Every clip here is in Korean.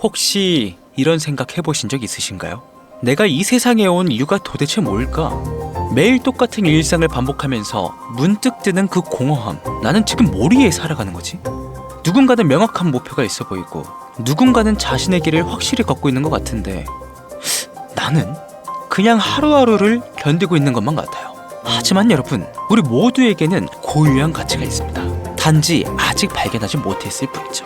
혹시 이런 생각 해보신 적 있으신가요? 내가 이 세상에 온 이유가 도대체 뭘까? 매일 똑같은 일상을 반복하면서 문득 드는 그 공허함. 나는 지금 뭘 위해 살아가는 거지? 누군가는 명확한 목표가 있어 보이고 누군가는 자신의 길을 확실히 걷고 있는 것 같은데 나는 그냥 하루하루를 견디고 있는 것만 같아요. 하지만 여러분, 우리 모두에게는 고유한 가치가 있습니다. 단지 아직 발견하지 못했을 뿐이죠.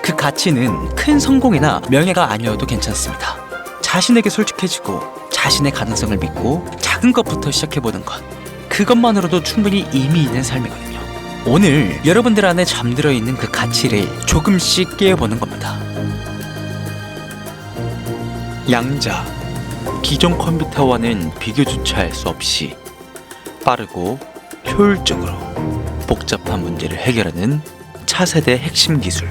그 가치는 큰 성공이나 명예가 아니어도 괜찮습니다. 자신에게 솔직해지고 자신의 가능성을 믿고 작은 것부터 시작해보는 것, 그것만으로도 충분히 의미 있는 삶이거든요. 오늘 여러분들 안에 잠들어 있는 그 가치를 조금씩 깨어보는 겁니다. 양자, 기존 컴퓨터와는 비교조차 할 수 없이 빠르고 효율적으로 복잡한 문제를 해결하는 차세대 핵심 기술,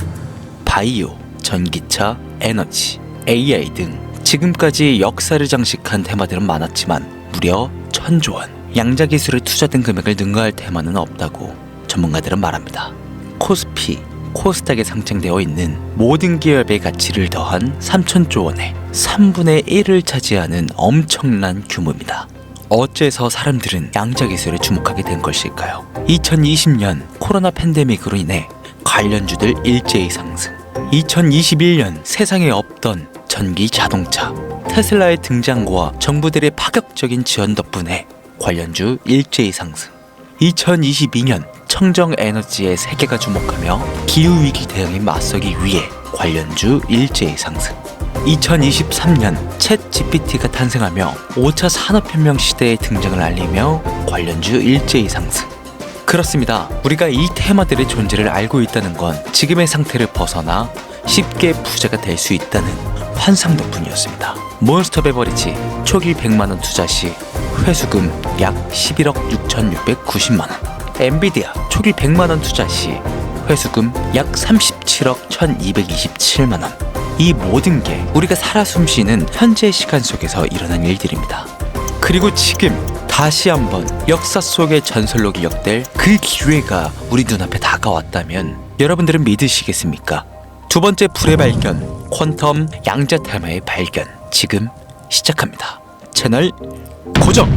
바이오, 전기차, 에너지, AI 등 지금까지 역사를 장식한 테마들은 많았지만 무려 1000조 원, 양자 기술에 투자된 금액을 능가할 테마는 없다고 전문가들은 말합니다. 코스피, 코스닥에 상장되어 있는 모든 기업의 가치를 더한 3000조 원의 3분의 1을 차지하는 엄청난 규모입니다. 어째서 사람들은 양자 기술에 주목하게 된 것일까요? 2020년 코로나 팬데믹으로 인해 관련주들 일제히 상승, 2021년 세상에 없던 전기 자동차, 테슬라의 등장과 정부들의 파격적인 지원 덕분에 관련주 일제히 상승, 2022년 청정 에너지에 세계가 주목하며 기후위기 대응에 맞서기 위해 관련주 일제히 상승, 2023년 챗 GPT가 탄생하며 5차 산업혁명 시대의 등장을 알리며 관련주 일제히 상승. 그렇습니다. 우리가 이 테마들의 존재를 알고 있다는 건 지금의 상태를 벗어나 쉽게 부자가 될 수 있다는 환상 덕분이었습니다. 몬스터 베버리지 초기 100만원 투자 시 회수금 약 11억 6,690만원, 엔비디아 초기 100만원 투자 시 회수금 약 37억 1,227만원. 이 모든 게 우리가 살아 숨쉬는 현재 시간 속에서 일어난 일들입니다. 그리고 지금 다시 한번 역사 속의 전설로 기억될 그 기회가 우리 눈앞에 다가왔다면 여러분들은 믿으시겠습니까? 두 번째 불의 발견, 퀀텀 양자 테마의 발견, 지금 시작합니다. 채널 고정!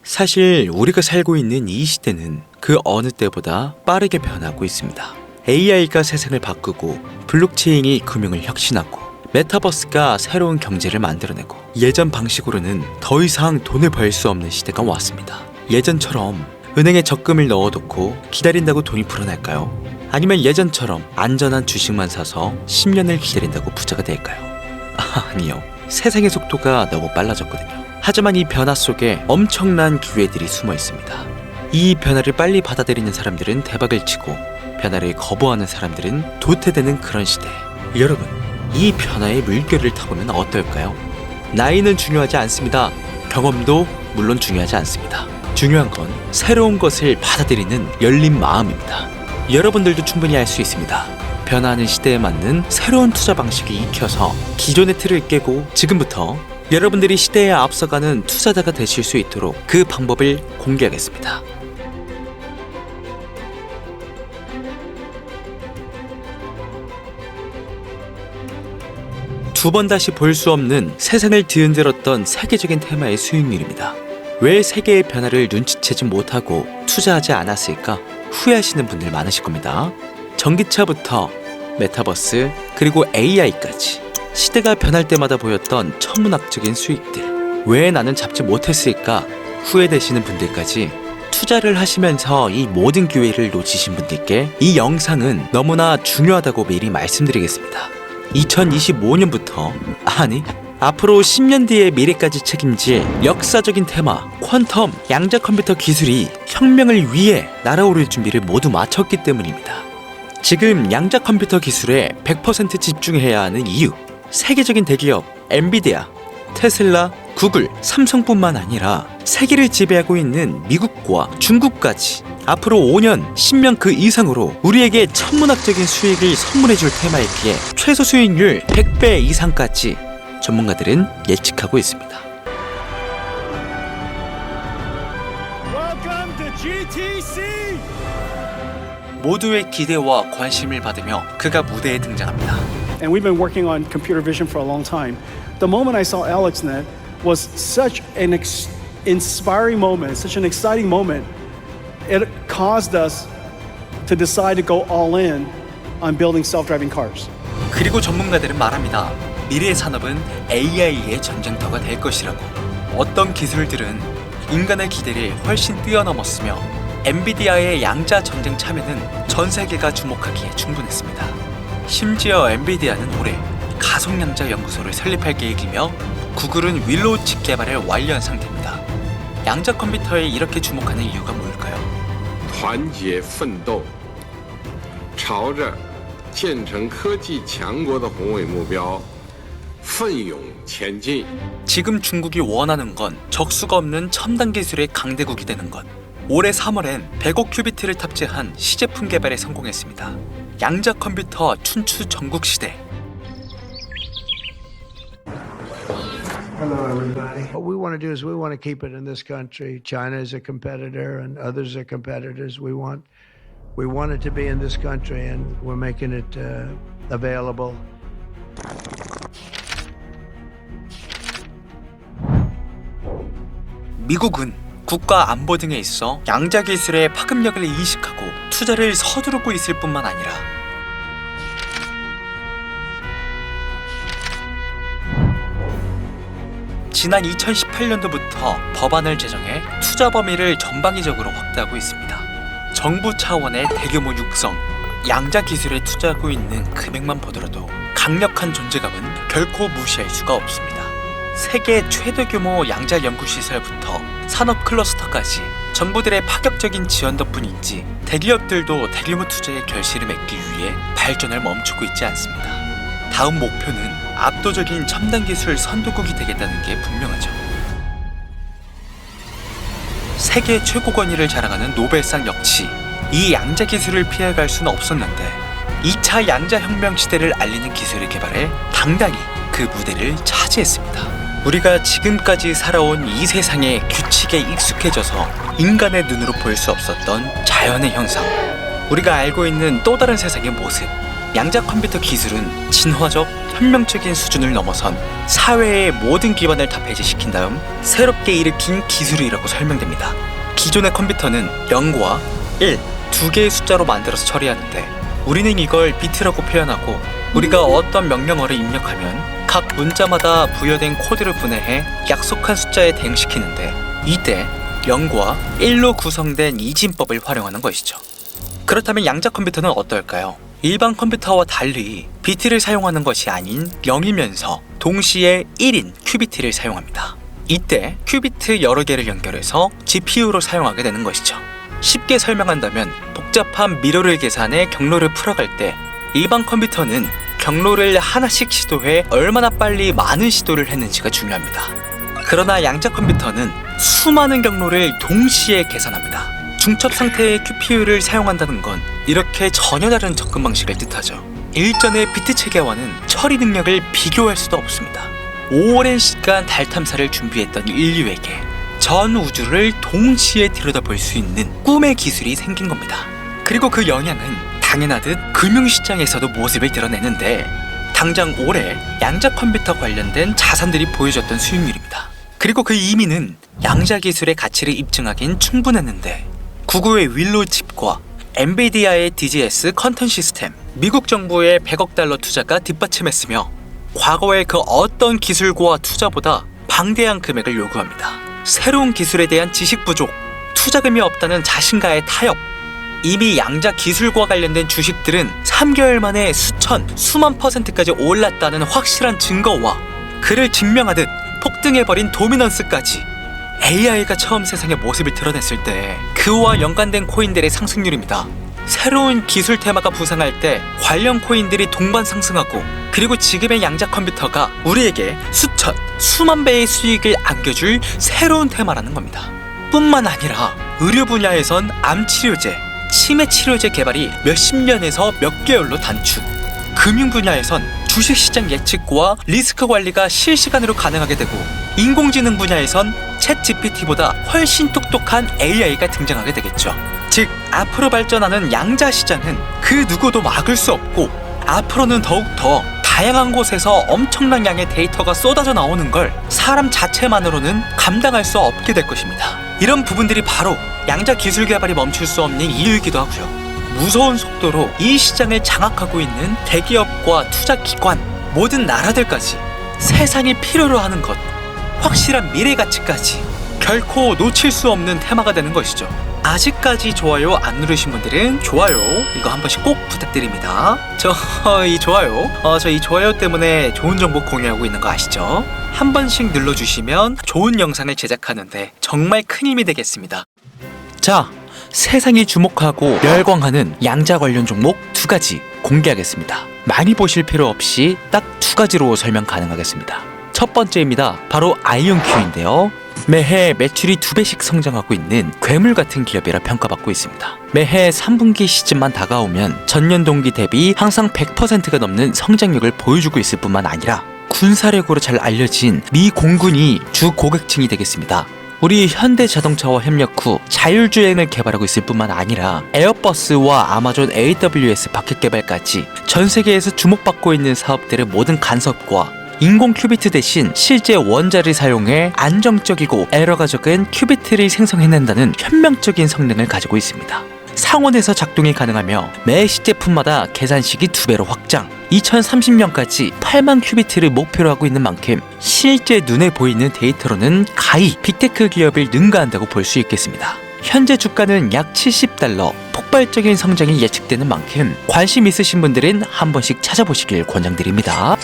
사실 우리가 살고 있는 이 시대는 그 어느 때보다 빠르게 변하고 있습니다. AI가 세상을 바꾸고 블록체인이 금융을 혁신하고 메타버스가 새로운 경제를 만들어내고 예전 방식으로는 더 이상 돈을 벌 수 없는 시대가 왔습니다. 예전처럼 은행에 적금을 넣어놓고 기다린다고 돈이 불어날까요? 아니면 예전처럼 안전한 주식만 사서 10년을 기다린다고 부자가 될까요? 아니요. 세상의 속도가 너무 빨라졌거든요. 하지만 이 변화 속에 엄청난 기회들이 숨어 있습니다. 이 변화를 빨리 받아들이는 사람들은 대박을 치고 변화를 거부하는 사람들은 도태되는 그런 시대. 여러분, 이 변화의 물결을 타보면 어떨까요? 나이는 중요하지 않습니다. 경험도 물론 중요하지 않습니다. 중요한 건 새로운 것을 받아들이는 열린 마음입니다. 여러분들도 충분히 할 수 있습니다. 변화하는 시대에 맞는 새로운 투자 방식을 익혀서 기존의 틀을 깨고 지금부터 여러분들이 시대에 앞서가는 투자자가 되실 수 있도록 그 방법을 공개하겠습니다. 두 번 다시 볼 수 없는 세상을 뒤흔들었던 세계적인 테마의 수익률입니다. 왜 세계의 변화를 눈치채지 못하고 투자하지 않았을까 후회하시는 분들 많으실 겁니다. 전기차부터 메타버스 그리고 AI까지 시대가 변할 때마다 보였던 천문학적인 수익들, 왜 나는 잡지 못했을까 후회되시는 분들까지 투자를 하시면서 이 모든 기회를 놓치신 분들께 이 영상은 너무나 중요하다고 미리 말씀드리겠습니다. 2025년부터 아니 앞으로 10년 뒤의 미래까지 책임질 역사적인 테마 퀀텀 양자 컴퓨터 기술이 혁명을 위해 날아오를 준비를 모두 마쳤기 때문입니다. 지금 양자 컴퓨터 기술에 100% 집중해야 하는 이유, 세계적인 대기업 엔비디아, 테슬라, 구글, 삼성뿐만 아니라 세계를 지배하고 있는 미국과 중국까지 앞으로 5년, 10년 그 이상으로 우리에게 천문학적인 수익을 선물해줄 테마이기에 최소 수익률 100배 이상까지 전문가들은 예측하고 있습니다. Welcome to GTC. 모두의 기대와 관심을 받으며 그가 무대에 등장합니다. And we've been working on computer vision for a long time. The moment I saw AlexNet was such an inspiring moment, such an exciting moment. It caused us to decide to go all in on building self-driving cars. 그리고 전문가들은 말합니다. 미래의 산업은 AI의 전쟁터가 될 것이라고. 어떤 기술들은 인간의 기대를 훨씬 뛰어넘었으며 엔비디아의 양자 전쟁 참여는 전 세계가 주목하기에 충분했습니다. 심지어 엔비디아는 올해 가속양자 연구소를 설립할 계획이며 구글은 윌로우 칩 개발을 완료한 상태입니다. 양자 컴퓨터에 이렇게 주목하는 이유가 뭘까요? 团结奋斗，朝着建成科技强国的宏伟目标奋勇前进。 지금 중국이 원하는 건 적수가 없는 첨단 기술의 강대국이 되는 것. 올해 3월엔 100억 큐비트를 탑재한 시제품 개발에 성공했습니다. 양자 컴퓨터 춘추 전국 시대. Hello, everybody. What we want to do is we want to keep it in this country. China is a competitor, and others are competitors. We want it to be in this country, and we're making it available. 미국은 국가 안보 등에 있어 양자 기술의 파급력을 인식하고 투자를 서두르고 있을 뿐만 아니라 지난 2018년도부터 법안을 제정해 투자 범위를 전방위적으로 확대하고 있습니다. 정부 차원의 대규모 육성, 양자 기술에 투자하고 있는 금액만 보더라도 강력한 존재감은 결코 무시할 수가 없습니다. 세계 최대 규모 양자 연구 시설부터 산업 클러스터까지 정부들의 파격적인 지원 덕분인지 대기업들도 대규모 투자의 결실을 맺기 위해 발전을 멈추고 있지 않습니다. 다음 목표는 압도적인 첨단 기술 선도국이 되겠다는 게 분명하죠. 세계 최고 권위를 자랑하는 노벨상 역시 이 양자 기술을 피해갈 수는 없었는데 2차 양자 혁명 시대를 알리는 기술을 개발해 당당히 그 무대를 차지했습니다. 우리가 지금까지 살아온 이 세상의 규칙에 익숙해져서 인간의 눈으로 볼 수 없었던 자연의 현상, 우리가 알고 있는 또 다른 세상의 모습, 양자 컴퓨터 기술은 진화적, 혁명적인 수준을 넘어선 사회의 모든 기반을 다 배제시킨 다음 새롭게 일으킨 기술이라고 설명됩니다. 기존의 컴퓨터는 0과 1, 두 개의 숫자로 만들어서 처리하는데 우리는 이걸 비트라고 표현하고 우리가 어떤 명령어를 입력하면 각 문자마다 부여된 코드를 분해해 약속한 숫자에 대응시키는데 이때 0과 1로 구성된 이진법을 활용하는 것이죠. 그렇다면 양자 컴퓨터는 어떨까요? 일반 컴퓨터와 달리 비트를 사용하는 것이 아닌 0이면서 동시에 1인 큐비트를 사용합니다. 이때 큐비트 여러 개를 연결해서 GPU로 사용하게 되는 것이죠. 쉽게 설명한다면 복잡한 미러를 계산해 경로를 풀어갈 때 일반 컴퓨터는 경로를 하나씩 시도해 얼마나 빨리 많은 시도를 했는지가 중요합니다. 그러나 양자 컴퓨터는 수많은 경로를 동시에 계산합니다. 중첩 상태의 QPU를 사용한다는 건 이렇게 전혀 다른 접근 방식을 뜻하죠. 일전의 비트 체계와는 처리 능력을 비교할 수도 없습니다. 오랜 시간 달 탐사를 준비했던 인류에게 전 우주를 동시에 들여다볼 수 있는 꿈의 기술이 생긴 겁니다. 그리고 그 영향은 당연하듯 금융시장에서도 모습을 드러내는데 당장 올해 양자 컴퓨터 관련된 자산들이 보여줬던 수익률입니다. 그리고 그 의미는 양자 기술의 가치를 입증하긴 충분했는데 구글의 윌로우 칩과 엔비디아의 DGS 컨텐 시스템, 미국 정부의 100억 달러 투자가 뒷받침했으며 과거의 그 어떤 기술과 투자보다 방대한 금액을 요구합니다. 새로운 기술에 대한 지식 부족, 투자금이 없다는 자신과의 타협, 이미 양자 기술과 관련된 주식들은 3개월 만에 수만 %까지 올랐다는 확실한 증거와 그를 증명하듯 폭등해버린 도미넌스까지 AI가 처음 세상의 모습을 드러냈을 때 그와 연관된 코인들의 상승률입니다. 새로운 기술 테마가 부상할 때 관련 코인들이 동반 상승하고 그리고 지금의 양자 컴퓨터가 우리에게 수만 배의 수익을 안겨줄 새로운 테마라는 겁니다. 뿐만 아니라 의료 분야에선 암 치료제, 치매 치료제 개발이 몇십 년에서 몇 개월로 단축. 금융 분야에선 주식시장 예측과 리스크 관리가 실시간으로 가능하게 되고, 인공지능 분야에선 챗 GPT보다 훨씬 똑똑한 AI가 등장하게 되겠죠. 즉, 앞으로 발전하는 양자 시장은 그 누구도 막을 수 없고, 앞으로는 더욱더 다양한 곳에서 엄청난 양의 데이터가 쏟아져 나오는 걸 사람 자체만으로는 감당할 수 없게 될 것입니다. 이런 부분들이 바로 양자 기술 개발이 멈출 수 없는 이유이기도 하고요. 무서운 속도로 이 시장을 장악하고 있는 대기업과 투자기관, 모든 나라들까지 세상이 필요로 하는 것, 확실한 미래 가치까지 결코 놓칠 수 없는 테마가 되는 것이죠. 아직까지 좋아요 안 누르신 분들은 좋아요 이거 한 번씩 꼭 부탁드립니다. 이 좋아요 때문에 좋은 정보 공유하고 있는 거 아시죠? 한 번씩 눌러주시면 좋은 영상을 제작하는데 정말 큰 힘이 되겠습니다. 자, 세상이 주목하고 열광하는 양자 관련 종목 2가지 공개하겠습니다. 많이 보실 필요 없이 딱 2가지로 설명 가능하겠습니다. 첫 번째입니다. 바로 아이온큐인데요. 매해 매출이 2배씩 성장하고 있는 괴물 같은 기업이라 평가받고 있습니다. 매해 3분기 시즌만 다가오면 전년 동기 대비 항상 100%가 넘는 성장력을 보여주고 있을 뿐만 아니라 군사력으로 잘 알려진 미 공군이 주 고객층이 되겠습니다. 우리 현대자동차와 협력 후 자율주행을 개발하고 있을 뿐만 아니라 에어버스와 아마존 AWS 바켓 개발까지 전 세계에서 주목받고 있는 사업들의 모든 간섭과 인공 큐비트 대신 실제 원자를 사용해 안정적이고 에러가 적은 큐비트를 생성해낸다는 혁명적인 성능을 가지고 있습니다. 상온에서 작동이 가능하며 매 시제품마다 계산식이 2배로 확장, 2030년까지 8만 큐비트를 목표로 하고 있는 만큼 실제 눈에 보이는 데이터로는 가히 빅테크 기업을 능가한다고 볼 수 있겠습니다. 현재 주가는 약 $70, 폭발적인 성장이 예측되는 만큼 관심 있으신 분들은 한 번씩 찾아보시길 권장드립니다.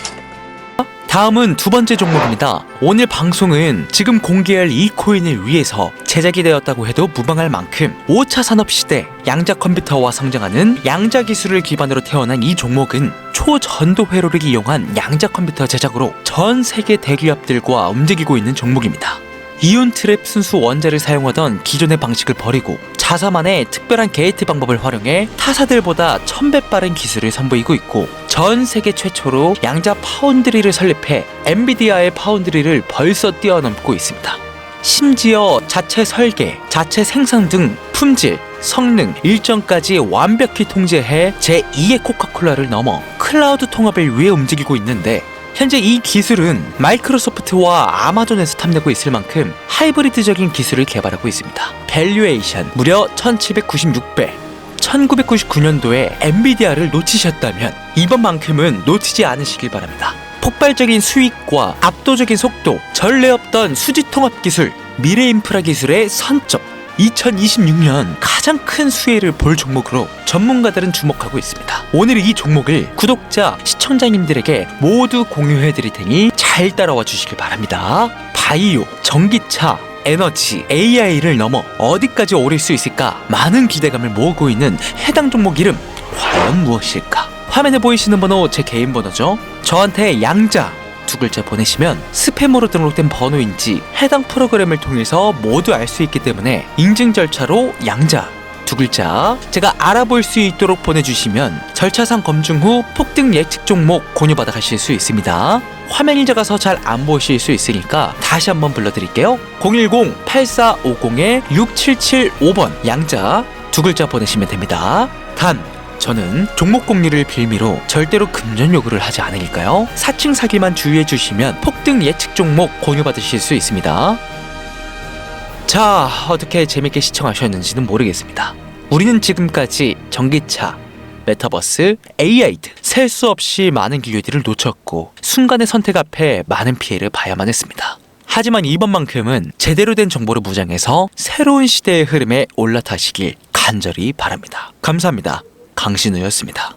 다음은 2번째 종목입니다. 오늘 방송은 지금 공개할 이 코인을 위해서 제작이 되었다고 해도 무방할 만큼 5차 산업시대 양자 컴퓨터와 성장하는 양자 기술을 기반으로 태어난 이 종목은 초전도 회로를 이용한 양자 컴퓨터 제작으로 전 세계 대기업들과 움직이고 있는 종목입니다. 이온 트랩 순수 원자를 사용하던 기존의 방식을 버리고 자사만의 특별한 게이트 방법을 활용해 타사들보다 1000배 빠른 기술을 선보이고 있고, 전 세계 최초로 양자 파운드리를 설립해 엔비디아의 파운드리를 벌써 뛰어넘고 있습니다. 심지어 자체 설계, 자체 생산 등 품질, 성능, 일정까지 완벽히 통제해 제2의 코카콜라를 넘어 클라우드 통합을 위해 움직이고 있는데, 현재 이 기술은 마이크로소프트와 아마존에서 탐내고 있을 만큼 하이브리드적인 기술을 개발하고 있습니다. 밸류에이션 무려 1796배. 1999년도에 엔비디아를 놓치셨다면 이번만큼은 놓치지 않으시길 바랍니다. 폭발적인 수익과 압도적인 속도, 전례 없던 수지 통합 기술, 미래 인프라 기술의 선점, 2026년 가장 큰 수혜를 볼 종목으로 전문가들은 주목하고 있습니다. 오늘 이 종목을 구독자, 시청자님들에게 모두 공유해드릴 테니 잘 따라와 주시길 바랍니다. 바이오, 전기차, 에너지, AI를 넘어 어디까지 오를 수 있을까 많은 기대감을 모으고 있는 해당 종목 이름 과연 무엇일까? 화면에 보이시는 번호 제 개인 번호죠. 저한테 양자 2글자 보내시면 스팸으로 등록된 번호인지 해당 프로그램을 통해서 모두 알 수 있기 때문에 인증 절차로 양자 2글자 제가 알아볼 수 있도록 보내주시면 절차상 검증 후 폭등 예측 종목 공유받아 가실 수 있습니다. 화면이 작아서 잘 안 보실 수 있으니까 다시 한번 불러드릴게요. 010-8450-6775번 양자 2글자 보내시면 됩니다. 단 저는 종목 공유를 빌미로 절대로 금전 요구를 하지 않으니까요. 사칭 사기만 주의해 주시면 폭등 예측 종목 공유받으실 수 있습니다. 자, 어떻게 재밌게 시청하셨는지는 모르겠습니다. 우리는 지금까지 전기차, 메타버스, AI 등 셀 수 없이 많은 기회들을 놓쳤고 순간의 선택 앞에 많은 피해를 봐야만 했습니다. 하지만 이번만큼은 제대로 된 정보를 무장해서 새로운 시대의 흐름에 올라타시길 간절히 바랍니다. 감사합니다. 강신우였습니다.